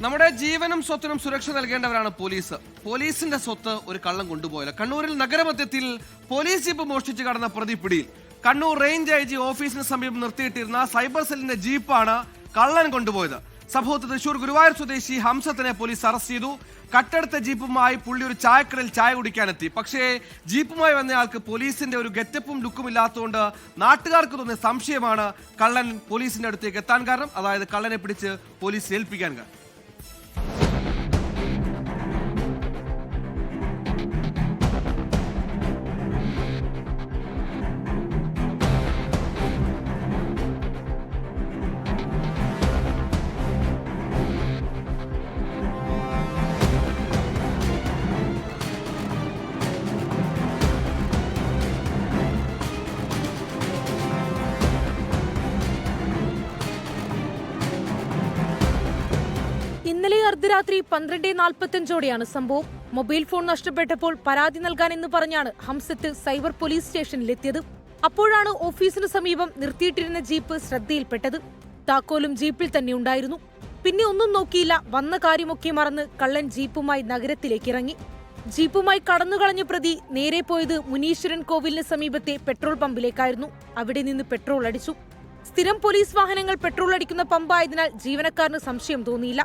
നമ്മുടെ ജീവനും സ്വത്തിനും സുരക്ഷ നൽകേണ്ടവരാണ് പോലീസ്. പോലീസിന്റെ സ്വത്ത് ഒരു കള്ളൻ കൊണ്ടുപോയത്. കണ്ണൂരിൽ നഗരമധ്യത്തിൽ പോലീസ് ജീപ്പ് മോഷ്ടിച്ച് കടന്ന പ്രതി പിടിയിൽ. കണ്ണൂർ റേഞ്ച് IG ഓഫീസിന് സമീപം നിർത്തിയിട്ടിരുന്ന സൈബർ സെല്ലിന്റെ ജീപ്പാണ് കള്ളൻ കൊണ്ടുപോയത്. സംഭവത്തിൽ തൃശൂർ ഗുരുവായൂർ സ്വദേശി ഹംസത്തിനെ പോലീസ് അറസ്റ്റ് ചെയ്തു. കട്ടെടുത്ത ജീപ്പുമായി പുള്ളി ഒരു ചായക്കടയിൽ ചായ കുടിക്കാനെത്തി. പക്ഷേ ജീപ്പുമായി വന്നയാൾക്ക് പോലീസിന്റെ ഒരു ഗെറ്റപ്പും ലുക്കും ഇല്ലാത്തതുകൊണ്ട് നാട്ടുകാർക്ക് തോന്നിയ സംശയമാണ് കള്ളൻ പോലീസിന്റെ അടുത്തേക്ക് എത്താൻ കാരണം. അതായത് കള്ളനെ പിടിച്ച് പോലീസ് ഏൽപ്പിക്കാൻ കാരണം. ഇന്നലെ അർദ്ധരാത്രി 12:45 സംഭവം. മൊബൈൽ ഫോൺ നഷ്ടപ്പെട്ടപ്പോൾ പരാതി നൽകാൻ എന്ന് പറഞ്ഞാണ് ഹംസത്ത് സൈബർ പോലീസ് സ്റ്റേഷനിലെത്തിയത്. അപ്പോഴാണ് ഓഫീസിന് സമീപം നിർത്തിയിട്ടിരുന്ന ജീപ്പ് ശ്രദ്ധയിൽപ്പെട്ടത്. താക്കോലും ജീപ്പിൽ തന്നെ ഉണ്ടായിരുന്നു. പിന്നെ ഒന്നും നോക്കിയില്ല, വന്ന കാര്യമൊക്കെ മറന്ന് കള്ളൻ ജീപ്പുമായി നഗരത്തിലേക്ക് ഇറങ്ങി. ജീപ്പുമായി കടന്നുകളഞ്ഞ പ്രതി നേരെ പോയത് മുനീശ്വരൻ കോവിലിന് സമീപത്തെ പെട്രോൾ പമ്പിലേക്കായിരുന്നു. അവിടെ നിന്ന് പെട്രോൾ അടിച്ചു. സ്ഥിരം പോലീസ് വാഹനങ്ങൾ പെട്രോൾ അടിക്കുന്ന പമ്പായതിനാൽ ജീവനക്കാരന് സംശയം തോന്നിയില്ല.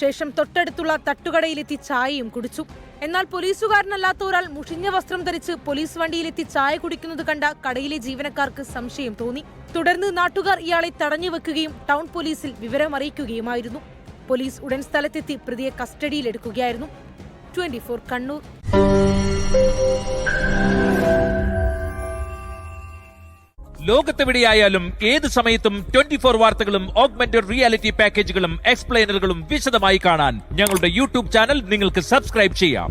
ശേഷം തൊട്ടടുത്തുള്ള തട്ടുകടയിലെത്തി ചായയും കുടിച്ചു. എന്നാൽ പോലീസുകാരനല്ലാത്ത ഒരാൾ മുഷിഞ്ഞ വസ്ത്രം ധരിച്ച് പോലീസ് വണ്ടിയിലെത്തി ചായ കുടിക്കുന്നത് കണ്ട കടയിലെ ജീവനക്കാർക്ക് സംശയം തോന്നി. തുടർന്ന് നാട്ടുകാർ ഇയാളെ തടഞ്ഞു വെക്കുകയും ടൗൺ പോലീസിൽ വിവരമറിയിക്കുകയുമായിരുന്നു. പോലീസ് ഉടൻ സ്ഥലത്തെത്തി പ്രതിയെ കസ്റ്റഡിയിലെടുക്കുകയായിരുന്നു. 24 കണ്ണൂർ. ലോകത്തെവിടെയായാലും ഏത് സമയത്തും 24 വാർത്തകളും ഓഗ്മെന്റഡ് റിയാലിറ്റി പാക്കേജുകളും എക്സ്പ്ലെയിനറുകളും വിശദമായി കാണാൻ ഞങ്ങളുടെ യൂട്യൂബ് ചാനൽ നിങ്ങൾക്ക് സബ്സ്ക്രൈബ് ചെയ്യാം.